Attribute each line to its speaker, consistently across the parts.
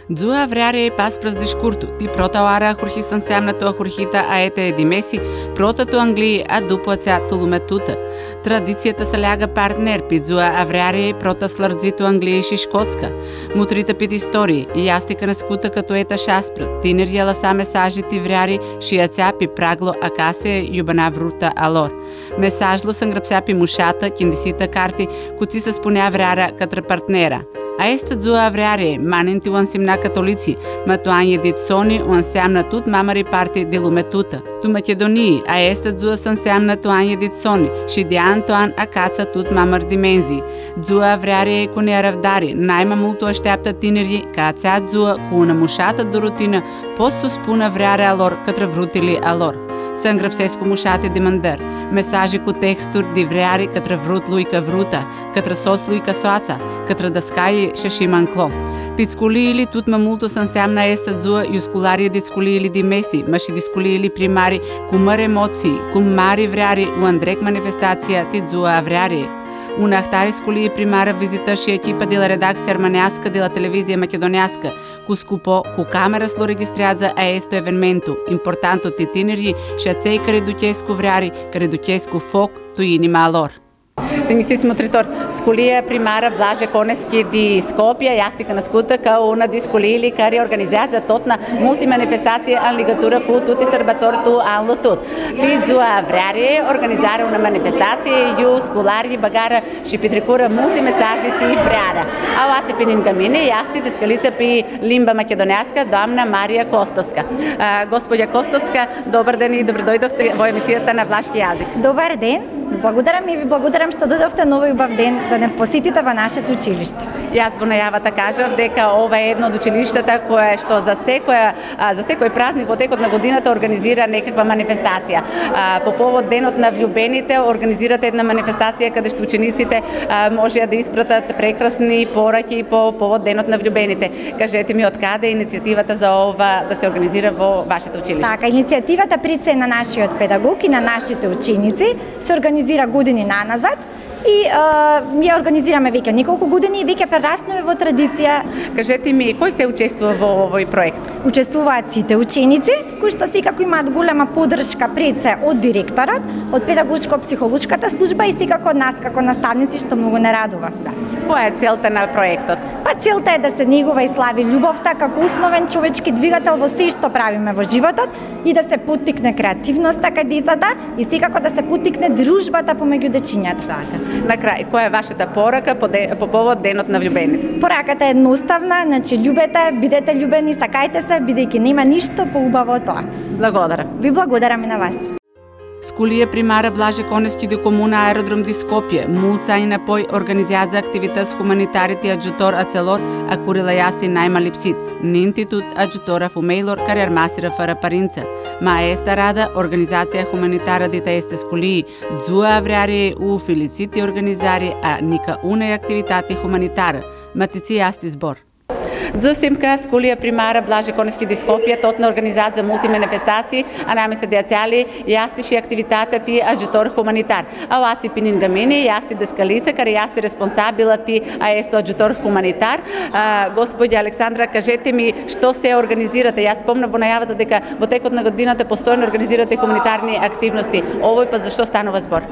Speaker 1: Дзуа вряре пас праз дишкурту, ти протауара хурхисан сямнато хурхита аете едимеси, протату англии а дупуаца тулуметута. Традицијата се ляга партнер пи дзуа авряре прота сларзиту англии ши шкотска. Мутрите пит истории, и јастика на скута като ета шаспраз, тинер јела саме сажити вряри, шијаца пи прагло акасе јубана врута алор. Месажло санграпса пи мушата, киндисита карти, куци се спуня вряра катра партнера. А еста дзуа авряре, маненти уансимна католици, матуање дит сони уансямна тут мамари парти делуметута. Ту Македонии, а еста дзуа сансямна туање дит сони, шидиан туан акаца тут мамар димензии. Дзуа авряре коне равдари, најма мулту аштепта тинери, каца дзуа куна мушата до рутина, под суспуна вряре алор, катра врутили алор. Санграпсеско мушате демандер. Месажи ку текстур ди вряри катра врут лујка врута, катра сос лујка соаца, катра даскаји шешиман кло. Пицкули или тут мамулто сансямна еста дзуа јускулари дицкули или ди меси, маши дискули или примари, кумар емоции, кумари вряри, у андрек манифестација ти дзуа авряри. Una ahtari skuli primara vizita și echipa de la redacția armanească de la televizie macedonească, cu scupo, cu camera slo registrează a esto evenimentu, importanto ti tineri și a cei care ducesc cu vreari, care ducesc cu foc tu inima lor. Денисиц Мутритор, скулија примара Блаже Конески ди Скопје, јастика на скута као una дискулили кари организација тотна мултиманифестација ан лигатура ку тути србатор ту ан лутут. Ти дзуа вряри организара una манифестација ју скулари багара ши питрикура мултимесажи ти вряра. А оаци пинин гамине јасти дискалица пи лимба македонјаска доамна Марија Костоска. Господја Костоска, добар ден и добродојдовте во емисијата на влашки јазик.
Speaker 2: Добар ден. Благодарам и ви благодарам што дојдовте на овој убав ден да не посетите во нашето училиште.
Speaker 1: Јас во најавата кажав дека ова е едно од училиштата кое што за секој празник во текот на годината организира некаква манифестација. По повод денот на влюбените организирате една манифестација каде што учениците можеа да испратат прекрасни пораки по повод денот на влюбените. Кажете ми од каде е иницијативата за ова да се организира во вашето училиште?
Speaker 2: Така, иницијативата прице на нашиот педагог и на нашите ученици се организира години наназад и ја организираме веќе неколку години и веќе прераснува во традиција.
Speaker 1: Кажете ми, кој се учествува во овој проект?
Speaker 2: Учествуваат сите ученици, кои што секако имаат голема поддршка пред се од директорот, од педагошко-психолошката служба и секако од нас како наставници, што многу не радува.
Speaker 1: Да. Која е целта на проектот?
Speaker 2: Па целта е да се негува и слави љубовта како основен човечки двигател во се што правиме во животот и да се поттикне креативноста кај децата и секако да се поттикне дружбата помеѓу дечињата.
Speaker 1: Така. На крај, која е вашата порака по повод денот на влюбените?
Speaker 2: Пораката е едноставна, значи љубете, бидете љубени, сакајте се, бидејќи нема ништо поубаво од тоа.
Speaker 1: Благодарам.
Speaker 2: Ви благодарам и на вас.
Speaker 1: Скулија примара Блаже Конески до комуна аеродром ди Скопје, мулца и напој организација за активитет с хуманитарите аджутор ацелор, а курила јасти најма липсит, нинтитут аджутора фумейлор карер масира фара паринца. Ма еста рада организација хуманитара дите есте скулии, дзуа авряри у филицити организари, а ника унај активитати хуманитара. Матици јасти збор. Засимка скулија примара Блаже Конески ди Скопје, тотна организација за мултиманифестации, а наме се дејацјали јастиши активитатати аджутор хуманитар. А оаци пинин гамини, јасти дескалица, каре јасти респонсабилати, а есто аджутор хуманитар. Господја Александра, кажете ми што се организирате? Јас спомнав во најавата дека во текот на годината постојано организирате хуманитарни активности. Овој пат зашто станува збор?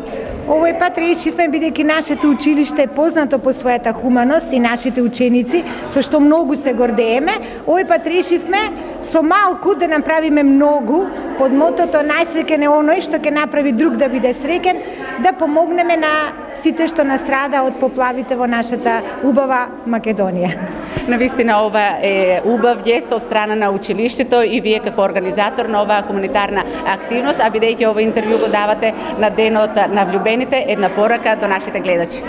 Speaker 3: Овој пат решивме, бидејќи нашето училиште е познато по својата хуманост и нашите ученици, со што многу се гордееме, овој пат решивме со малку да направиме многу, под мотото најсреќен е оној што ќе направи друг да биде среќен, да помогнеме на сите што настрада од поплавите во нашата убава Македонија.
Speaker 1: Навистина ова е убав гест од страна на училиштето и вие како организатор на оваа хуманитарна активност, а бидејќи ова интервју го давате на денот на влюбените, една порака до нашите гледачи.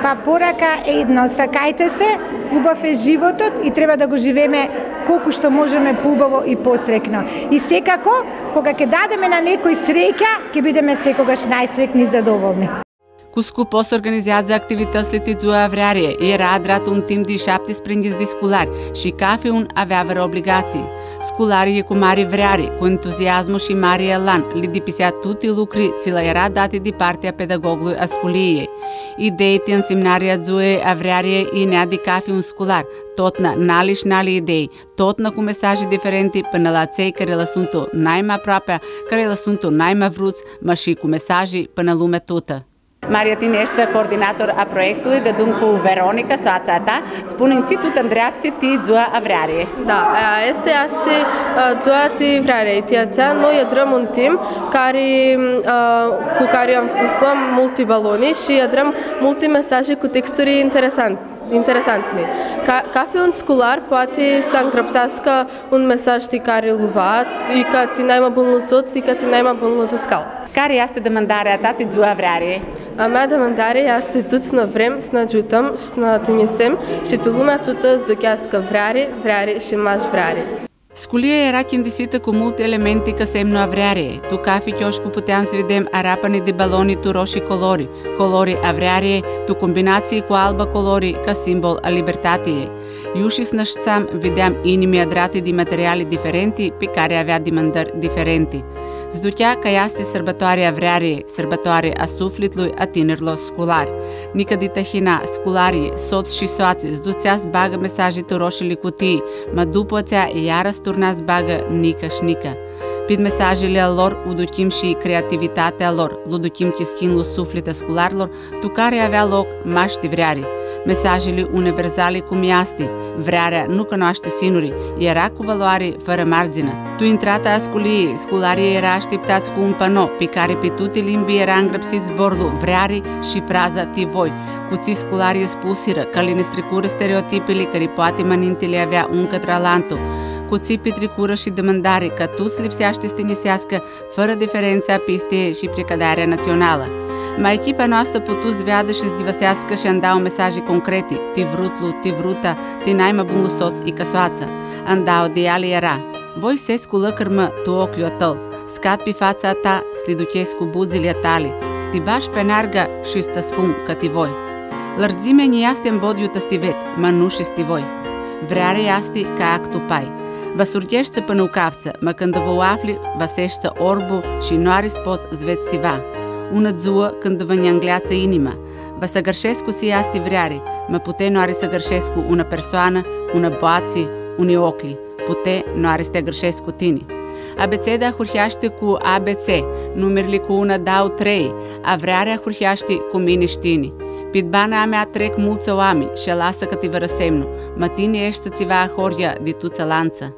Speaker 3: Па порака е едно, сакајте се, убав е животот и треба да го живееме колку што можеме поубаво и посрекно. И секако, кога ќе дадеме на некој среќа, ќе бидеме секогаш најсрекни и задоволни.
Speaker 1: Cu scopos organizează activități litigiua avrearie, era adrat un timp de 17 de scolari și cafiun avea vreo obligații. Scolarii cu mari vreari, cu entuziasmul și mari elan, li dipisea tutti lucri ți le era date de partea pedagogului a scoliei. Ideite în seminaria zue avrearie i nea de cafiun scolar, tot na nali și nali idei, tot na cu mesaje diferente până la cei care le sunt naima aproape, care le sunt naima vruți, ma și cu mesaje până lume tută.
Speaker 4: Maria, tine ești coordonator a proiectului, de dun cu Veronica, soața ta. Spune-mi, tu te îndreapsi ti zua avrearie.
Speaker 5: Da, este zua ti avrearie. Ti ațea noi adrăm un timp cu care umflăm multi baloni și adrăm multe mesaje cu texturi interesante. Ca fi un scolar poate să încrăpsească un mesaj de care îl va, și că ti n-ai mai bun lăsut, și că ti n-ai mai bun lăscal.
Speaker 4: Care este demandarea ta ti zua avrearie?
Speaker 5: A mea demandare este tot să ne vrem, să ne ajutăm și să ne trimisem și tu lumea tută să ducească vreare și mai vreare.
Speaker 1: Sculia era chindisită cu multe elemente ca semno avrearie. Tu cafi chioșcu puteam să vedem arapane de baloni tu roșii colori avrearie, tu combinații cu alba colori ca simbol a libertatiei. Iuși snășțam vedeam inimi adrate de materiale diferenti pe care avea demandări diferente. Zducea ca este sărbătoare avrearie, sărbătoare a sufletului a tinerilor scolari. Nică de tahina, scolarii, soți și soațe, zducea zbagă mesaje tu roșii cutii, ma după țea iară sturna zbagă nică și nică. Pid mesajele lor uducim și creativitatea lor, luducim chischinul suflete scolarilor, tu care avea loc maști vreari. Mesajele universale cum este, vrearea nu cunoaște sinuri, era cu valoare fără margină. Tu intrata a scoliei, scolarii era așteptați cu un pano, pe care pe toate limbii era îngrăpsit zborul vreare și fraza ti voi. Cu ții scolarii spusiră că le nestricură stereotipele care poate mănintele avea un cătralantul. Cu ții petrecură și demandare că tu-ți lipsește să te nisească fără diferența piste și precădarea națională. Ma echipa noastră putu-ți veadă și zdivăsească și îndau mesaje concrete, ti vrutlu, ti vruta, ti naima bunul soț i căsoață. Îndau de ale era. Voi ses cu lăcărmă tu ochiul tău, scad pe fața ta, sliduchesc cu buzile tale, stibaș pe narga și să spun că ti voi. Lărzimea ni este în bodiu tăstivet, ma nu și sti voi. Vreare este ca actu pai. Vă surghește până ucavță, mă când vă afli, vă sește orbu și nu are spos zveți siva. Una zuă când vă neangleață inima. Vă să gărșesc cu ții asti vreare, mă pute nu are să gărșesc cu una persoană, una boații, unii ocli. Pute nu are să te gărșesc cu tine. Abeceda hurheaște cu ABC, numerele cu una dau 3, avrearea hurheaște cu mine și tine. Pid bana mea trec mulți oameni și lasă că te vă răsemnu, mă tine ești să ți va horia de tu țălanță.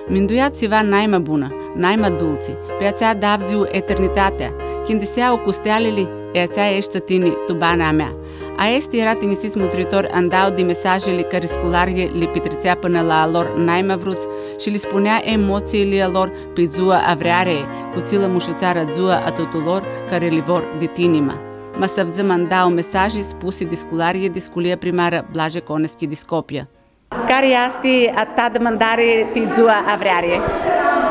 Speaker 1: Minduia ți va naima bună, naima dulci, pe ațea davdziu eternitatea, când deseau cu stealele, e ațea ești să tine tu bana mea. A este era tinisiți mântuitor îndau de mesajele care scolarie le petricea până la lor naima vruți și le spunea emoțiile lor pe zua avreare, cu țilă mușuțară zua a tuturor care le vor de tinima. Mă să văzăm îndau mesaje spuse de scolarie de scolia primară Blaže Koneski de Skopje.
Speaker 4: Care este a ta demandare ti zua avrearie?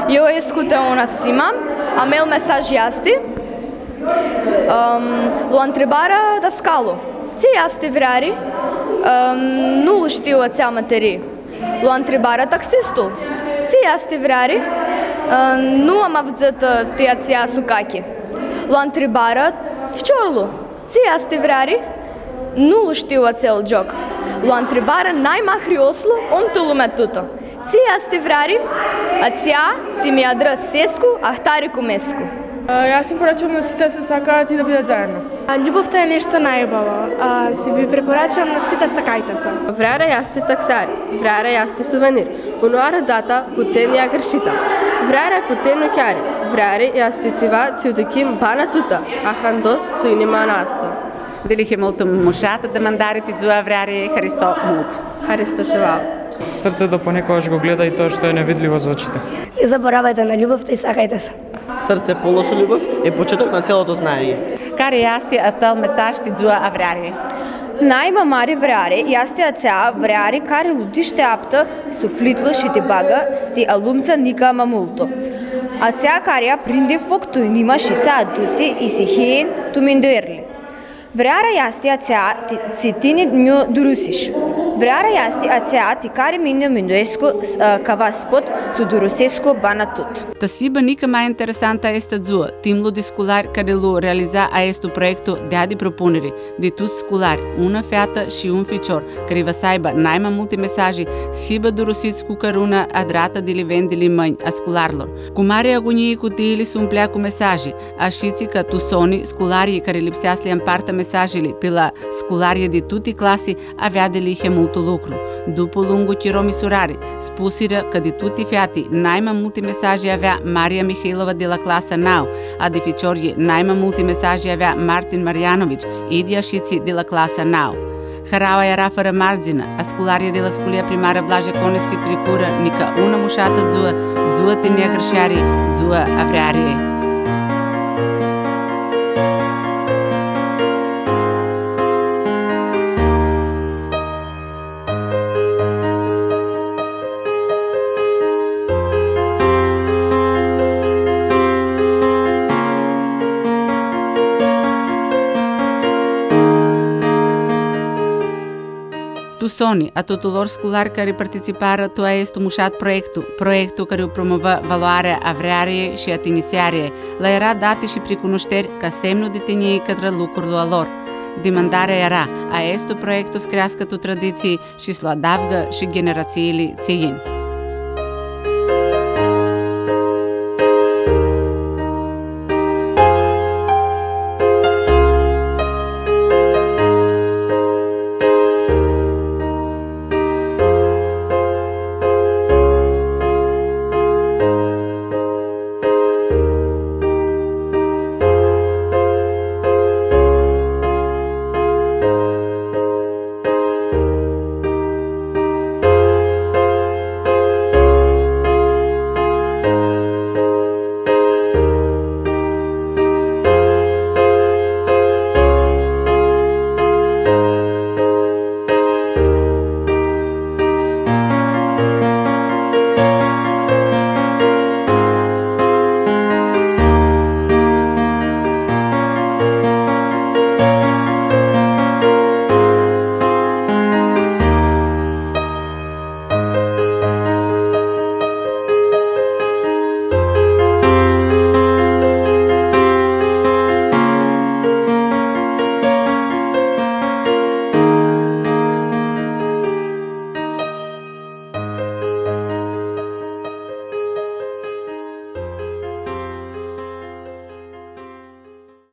Speaker 6: Eu escută una sima, a meu mesaj este la întrebarea dascalu. Ce este vreare? Nu știu ațea materie. La întrebarea taxistul. Ce este vreare? Nu am avut te ațea sucache. La întrebarea fciorlu. Ce este vreare? Nu știu acel joc. La întrebarea n-ai mahrioslu tu lumea tută. Ce este vreare? Ațea ți mi aдрасеску, ахтари кумеску.
Speaker 7: Аз им поръчвам носите с сака, ти да бидат заедно. Любовта е нещо най-бало. Си ви препоръчвам носите сакайте се.
Speaker 5: Vrearea este taxare, vrearea este suvenir. Unoară data cu tenia greșită. Vrearea cu teniu chiar. Vrearea este ceva ce ducim bana tută, a handos tu inima noastră.
Speaker 4: Делихе мулто мушата демандарите зua vreare Христо мулт.
Speaker 5: Христо шевал.
Speaker 8: Сърцето понекогаш го гледа и тоа што е невидливо за очите.
Speaker 9: Не заборавајте на љубовта и сакајте се.
Speaker 10: Срце полно со љубов е почеток на целото знаење.
Speaker 4: Care este a tău mesaj ti zua avreare?
Speaker 11: Naima mare vreare este ațea vreare care lu deșteaptă, suflitul și te bagă, sti alumță nica mamulto. Ațea care aprinde foc tu inima și ți aduce i se hien tu mindoerle. Vreara este aceea țitini nu durusiș. Vreara este aceea care mine minduescu ca va spot su durusescu bana tot.
Speaker 1: Tasiba nica mai interesanta este zua, timlu de scolari care lu realiza a estu proiectul de propunere de toți scolari, una feată și un ficior, care va să aibă naima multe mesaje, sibă durusiți cu căruna adrata de livendele mâini a scolarilor. Cu mare agonie cutiile se umplea cu mesaje, așiți că tusoni, scolarii care lipsească le împartă mesajele pe la scolarii de toate clase avea de lihe multul lucru. După lungul tiro misurare, spusiră că de toate feate naima multe mesaje avea Maria Mihailova de la clasa 9, a de ficiorie naima multe mesaje avea Martin Marjanović i de așiți de la clasa 9. Haraua era fără margină, a scolaria de la sculia primară Blaža Konevski tricură nica una mușată zua tenea grășare, zua avrearie. Tusoni, a tuturor scolari care participară tu a estu mușat proiectul care promova valoarea avrearie și atinisiarie, la era date și precunoșteri ca semnul de tenie către lucrurile lor. Demandarea era a estu proiectul să crească tu tradiții și să-l adavgă și generațiile țeieni.